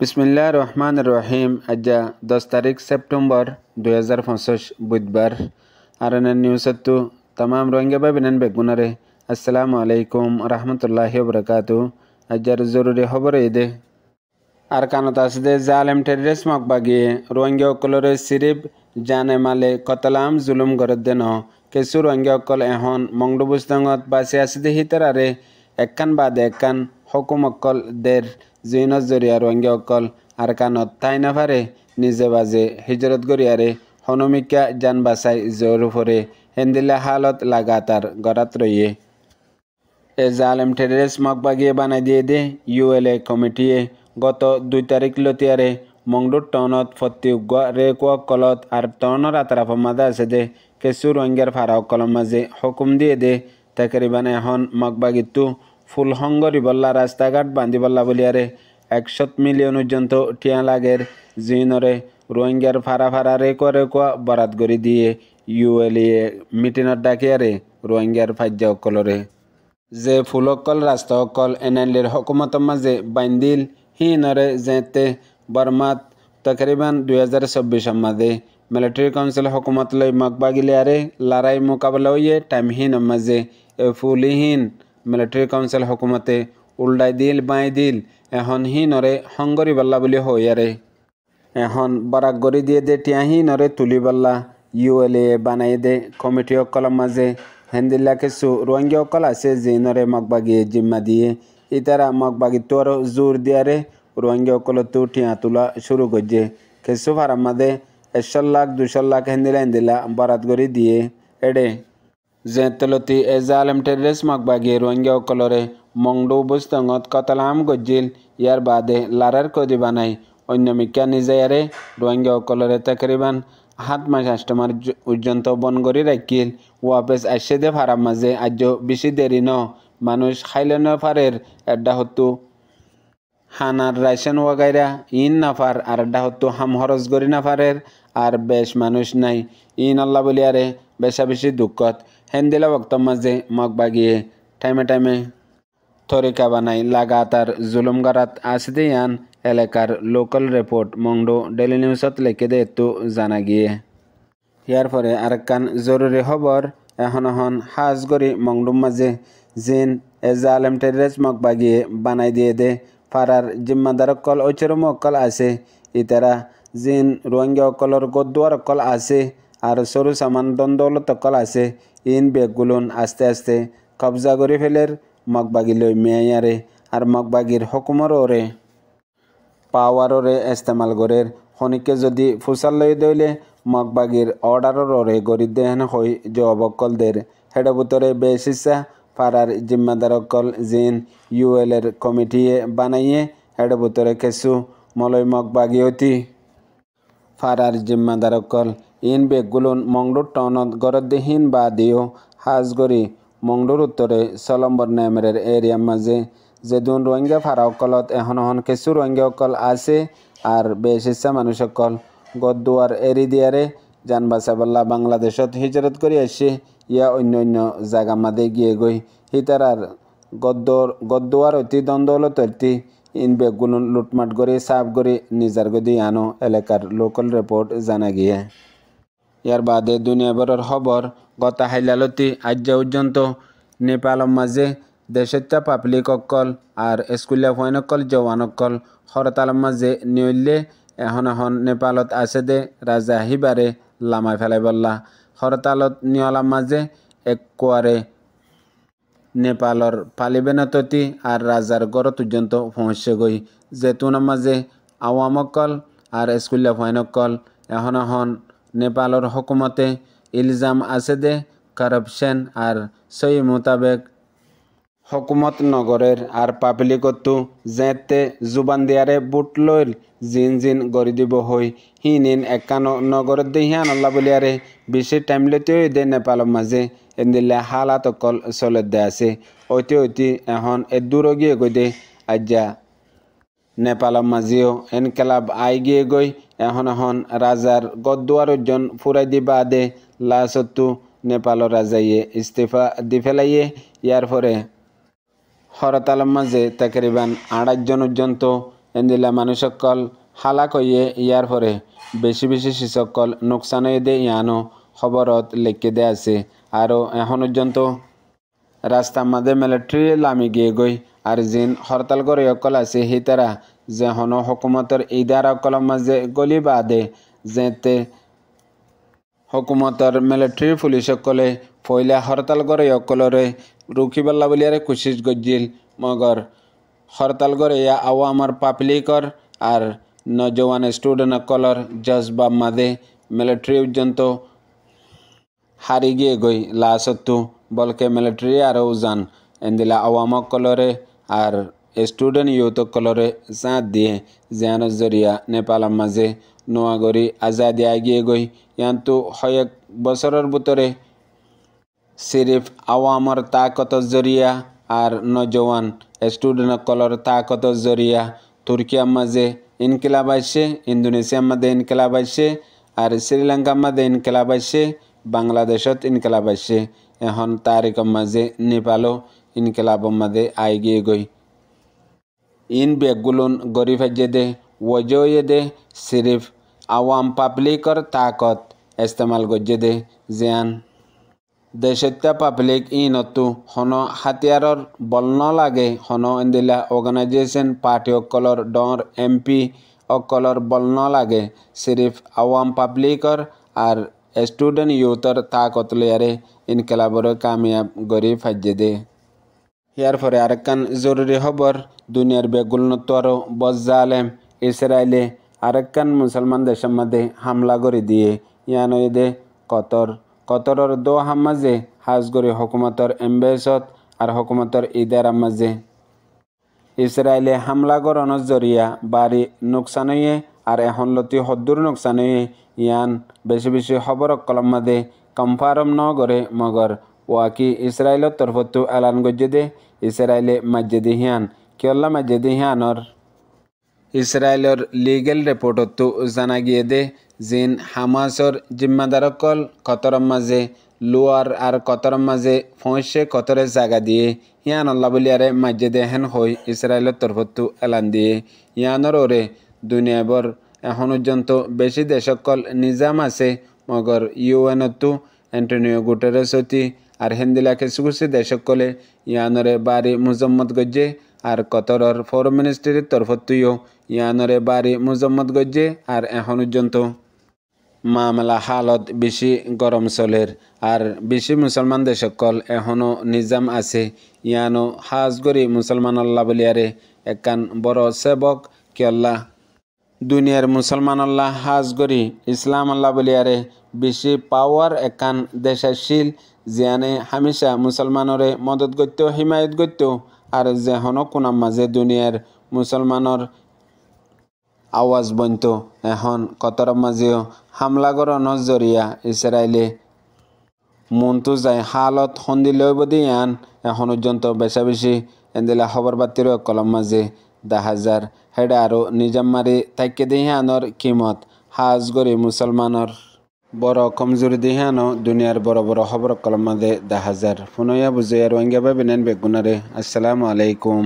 বিসমিল্লাহির রহমানির রহিম। আজ্জা 10 তারিখ সেপ্টেম্বর 2025 বুধবার। আরএনএন নিউজতো তামাম রোহিঙ্গা ভাই বোনেন বেগুনারে আসসালামু আলাইকুম রহমতুল্লাহি ওয়া আজ্জার জরুরি খবর এদে আর কানত আসদে জালেম টেররিস্ট মকবাগিয়ে রোহিঙ্গা অকলরে সিরিফ জানে মালে কতলাম জুলুম গরদ্দে ন কিছু রোহিঙ্গা অকল এখন মংডুবুস্তঙ্গত বাসি আসদে হিতারারে একখান বাদে একখান হুকুম অকল দের জিনত জরিয়া রোহিঙ্গা অকল আর কানত তাই না পারে নিজে বাজে হিজরত গরিয়ারে হনমিকা জান বাসাই জোর ফরে হেন্দিল্লা হালত লাগাতার গরাত রইয়ে এ জালেম টেররিস্ট মকবাগিয়ে বানাই দিয়ে দে ইউএলএ কমিটিয়ে গত 2 তারিখ লতিয়ারে মংডুর টাউনত ফত্তি রে কুয়া কলত আর টাউনের আতরাফ মাদা আছে দে কেসু রোহিঙ্গার ফারাও কলম মাঝে হুকুম দিয়ে দে তাকরিবান এখন মকবাগিতু ফুল হঙ্গরি বল্লা রাস্তাঘাট বান্ধি বল্লা বলিয়ারে 100 মিলিয়ন পর্যন্ত টিয়া লাগের জিনরে রোহিঙ্গার ফারা রে কুয়া বরাত গড়ি দিয়ে ইউএলএ মিটিনত ডাকিয়ারে রোহিঙ্গার ফাজ্জা অকলরে যে ফুলকল রাস্তা অকল এনএলএর হকুমতের মাঝে বাইন্দিল হিনরে যেতে বর্মাত তকরিবান 2024 মাঝে মিলিটারি কাউন্সিল হকুমত লই মকবাগিলিয়ারে লড়াই মোকাবেলা হইয়ে টাইম হিন মাঝে এ ফুলিহীন মিলিটারি কাউন্সিল হকুমতে উল্টাই দিল বাই দিল এখন হিনরে হঙ্গরি বাল্লা বলি হইয়ারে এখন বরাক গড়ি দিয়ে দে টিয়া হিনরে তুলি বাল্লা ইউএলএ বানাই দে কমিটি অকলের মাঝে হেন্দিল্লা কিছু রোহিঙ্গা অকল আছে জিনরে মকবাগিয়ে জিম্মা দিয়ে ইতারা মকবাগি তোর জোর দিয়ারে রোহিঙ্গা অকল তো টিয়া তোলা শুরু করছে কিছু ফারাম মাদে 100 লাখ 200 লাখ হেন্দিলা বরাত গড়ি দিয়ে এডে যে তলতি এ জালেম টেররিস্ট মকবাগিয়ে রোহিঙ্গা অকলরে মংডু বুস্তঙ্গত কতলাম গজ্জিল ইয়ার বাদে লারার কদি বানাই অন্য মিকা নিজায়ারে রোহিঙ্গা অকলরে তকরিবান 7 মাস 8 মাস পর্যন্ত বন গড়ি রাখিল ওয়াপেস আসে দে ফারাম মাঝে আজ বেশি দেরি ন মানুষ খাইলে ন ফারের এড্ডা হতো হানার রাইশন ওয়াগাইরা ইন নাফার আর এড্ডা হতো হাম হরস গড়ি নাফারের আর বেশ মানুষ নাই ইন আল্লাহ বলিয়ারে বেশা বেশি দুঃখত হেন্দিলা বক্তর মাঝে মকবাগিয়ে টাইমে তরিকা বানাই লাগাতার জুলুম গারাত আসতে ইয়ান এলাকার লোকাল রিপোর্ট মংডো ডেইলি নিউজত লিখে দে একটু জানা গিয়ে ইয়ার পরে আরেকখান জরুরি খবর এখন হাজগরি মংডুম মাঝে জিন এ জালেম টেররিস্ট মকবাগিয়ে বানাই দিয়ে দে ফারার জিম্মাদার অকল ঐচরম অকল আছে ইতারা জিন রোহিঙ্গা অকলর গদ্দুয়ার অকল আছে আর সরু সামান দ্বন্দ্বলত অকল আছে ইন বেগগুলুন আস্তে আস্তে কবজা করে ফেলের মকবাগি লই মেয়ারে আর মকবাগির হুকুমর ওরে পাওয়ার ওরে ইস্তেমাল গরের খনিকে যদি ফুসাল লই দইলে মকবাগির অর্ডারর ওরে গরি দেহেন হই জবাব অকল দের হেড বুতরে বেশিসা পাড়ার জিম্মাদার অকল জিন ইউএলের কমিটিয়ে বানাইয়ে হেড বুতরে কেসু মলই মকবাগি অতি পাড়ার জিম্মাদার অকল ইন বেগগুলুন মংডুর টাউনত গরদ্দেহীন বা দিও হাজগরি মংডুর উত্তরে সলম্বর নেমরের এরিয়ার মাঝে যেদুন রোহিঙ্গা ফারা অকলত এখন কিছু রোহিঙ্গা অকল আছে আর বেশ ইচ্ছা মানুষ অকল গদ্দুয়ার এরি দিয়ারে জান বাসাবাল্লা বাংলাদেশত হিজরত করে আসে ইয়া অন্য জায়গা মাদে গিয়ে গই হিতারার গদ্দুয়ার অতি দ্বন্দ্বলত অতি ইন বেগুন লুটমাট করে সাফ করে নিজার গদি আনো এলাকার লোকাল রিপোর্ট জানা গিয়ে ইয়ার বাদে দুনিয়াভরের খবর গত হাইলালতি আজ পর্যন্ত নেপালের মাঝে দেশের পাবলিক অকল আর স্কুলিয়া ফয়েন অকল জওয়ান অকল হরতালের মাঝে নিউলে এখন নেপালত আছে দে রাজা হিবারে লামাই ফেলাই বললা হরতালত নিয়লার মাঝে এক কোয়ারে নেপালর পালিবেনততি আর রাজার গড় পর্যন্ত পৌঁছে গই যেতুনের মাঝে আওয়াম অকল আর স্কুলিয়া ফয়েন অকল এখন নেপালর হুকুমতে ইলজাম আছে দে কারাপশন আর সই মোতাবেক হুকুমত নগরের আর পাবলিকতো যেতে জুবান দিয়ারে বুট লইল জিন গড়ি দিব হই হিনিন একানো নগরের দেহিয়ান আল্লাহ বলিয়ারে বেশি টাইম লইতেও দে নেপালের মাঝে এদিলে হালাত অকল চলে দে আছে ঐতি এখন এ দূর গিয়ে গই দে আজ্জা নেপালের মাঝেও এনকেলাব আই গিয়ে গই এখন রাজার গদ্দুয়ার জন ফুরাই দিবা দে লাসত্তু নেপালের রাজাইয়ে ইস্তিফা দি ফেলাইয়ে ইয়ার পরে হরতালের মাঝে তকরিবান 28 জন পর্যন্ত এন্দিলা মানুষ সকল হালাক হইয়ে ইয়ার পরে বেশি বেশি শিশুসকল নোকসান হয়ে দে ইয়ানো খবরত লেখে দে আছে আরও এখন পর্যন্ত রাস্তার মাঝে মিলিটারি লামি গিয়ে গই আর জিন হরতাল করে অকল আছে হিতারা যে হন হকুমতর ইদারা অকলের মাঝে গলি বাদে যেতে হকুমতর মিলিটারি পুলিশ সকলে পয়লা হরতাল করে অকলরে রুখিবাল্লা বলিয়ারে কোশিশ গজ্জিল মগর হরতাল করে আওয়ামর পাবলিকর আর নজওয়ান স্টুডেন্ট অকলর জজবা মাঝে মিলিটারি পর্যন্ত হারি গিয়ে গই লাসত্তু বলকে মিলিটারি আরও যান এন্দিলা আওয়ামক কলরে আর স্টুডেন্ট ইউথ কলরে সাঁত দিয়ে জিয়ানোর জরিয়া নেপালের মাঝে নোয়াগরি আজাদি আগিয়ে গই ইয়ান্তু কয়েক বছরের ভিতরে সিরিফ আওয়ামর তাকতর জরিয়া আর নজওয়ান স্টুডেন্ট কলর তাকতর জরিয়া তুর্কিয়ার মাঝে ইনকিলাব আসছে ইন্দোনেশিয়ার মাঝে ইনকিলাব আসছে আর শ্রীলঙ্কার মাঝে ইনকিলাব আসছে বাংলাদেশত ইনকিলাব আসছে এখন তারিখের মাঝে নেপালও ইনকিলাবের মাঝে আইগিয়ে গই ইন বেগুলুন গরিব দে ওজয়ে দে সিরিফ আওয়াম পাবলিকর তাকত ইস্তেমাল গজ্জে দে জিয়ান দেশত্যা পাবলিক ইনতু হন হাতিয়ারর বল ন লাগে হন এন্দিলা অর্গানাইজেশন পার্টি অকলর ডর এমপি অকলর বল ন লাগে সিরিফ আওয়াম পাবলিকর আর স্টুডেন্ট ইউথর তাকত লিয়ারে ইনকিলাবর কামিয়াব গরি ফাজ্জে দে ইয়ার পরে আরেকখান জরুরি খবর দুনিয়ার বেগুলনত আরও বজ্জালেম ইসরায়েলে আরেকখান মুসলমান দেশের মধ্যে হামলা করে দিয়ে ইয়ানই দে কতরর দোহার মাঝে হাজগরি হকুমতর এম্বেসত আর হকুমতর ইদারার মাঝে ইসরায়েলে হামলা করানোর জরিয়া বাড়ি নোকসান হয়ে আর এখন লতি হদ্দুর নোকসান হয়ে ইয়ান বেশি বেশি খবর কলম মাঝে কনফার্ম ন করে মগর ওয়াকি ইসরায়েলের তরফতো এলান গজ্জে দে ইসরায়েলে মসজিদে হিয়ান কিয়ল্লা মসজিদে হিয়ানর ইসরায়েলের লিগেল রিপোর্টতো জানা গিয়ে দে জিন হামাসর জিম্মাদারকল কতরম মাঝে লোয়ার আর কতরম মাঝে ফৌঁসে কতরে জায়গা দিয়ে ইয়ান আল্লাহ বলিয়ারে মসজিদে হেন হই ইসরায়েলের তরফতো এলান দিয়ে ইয়ানর ওরে দুনিয়াবর এখন পর্যন্ত বেশি দেশকল নিজাম আছে মগর ইউএনতো অ্যান্টনিও গুটেরেস হতি আর হিন্দিলা কিছু কিছু দেশকলে ইয়ানরে বাড়ি মুজম্মদ গজ্জে আর কতরর ফরেন মিনিস্ট্রির তরফতুও ইয়ানরে বাড়ি মুজম্মদ গজ্জে আর এখন পর্যন্ত মামলা হালত বেশি গরম চলের আর বেশি মুসলমান দেশকল এখনও নিজাম আছে ইয়ানো হাজগরি মুসলমান আল্লাহ বলিয়ারে একান বড় সেবক কিয়ল্লা দুনিয়ার মুসলমান আল্লাহ হাজগরি ইসলাম আল্লাহ বলিয়ারে বেশি পাওয়ার একান দেশাশীল জিয়ানে হামেশা মুসলমানরে মদত করত হিমায়ত করত আর যেহনো কোনার মাঝে দুনিয়ার মুসলমানর আওয়াজ বনত এখন কতর মাঝেও হামলা করানোর জরিয়া ইসরায়েলে মনতো যায় হালত সন্ধি লইব দিয়ান এখন পর্যন্ত বেশা বেশি এন্দিলা খবর বাতির কলম মাঝে 10,000 হেডা আরও নিজাম মারি তাইকে দিহানোর কিমত হাজগরি মুসলমানর বড় কমজোরি দিহানো দুনিয়ার বড় বড় খবর কলম মাঝে 10,000 ফুনয়া বুঝে আর ওয়াঙ্গা বেনেন বেগুনারে আসসালামু আলাইকুম।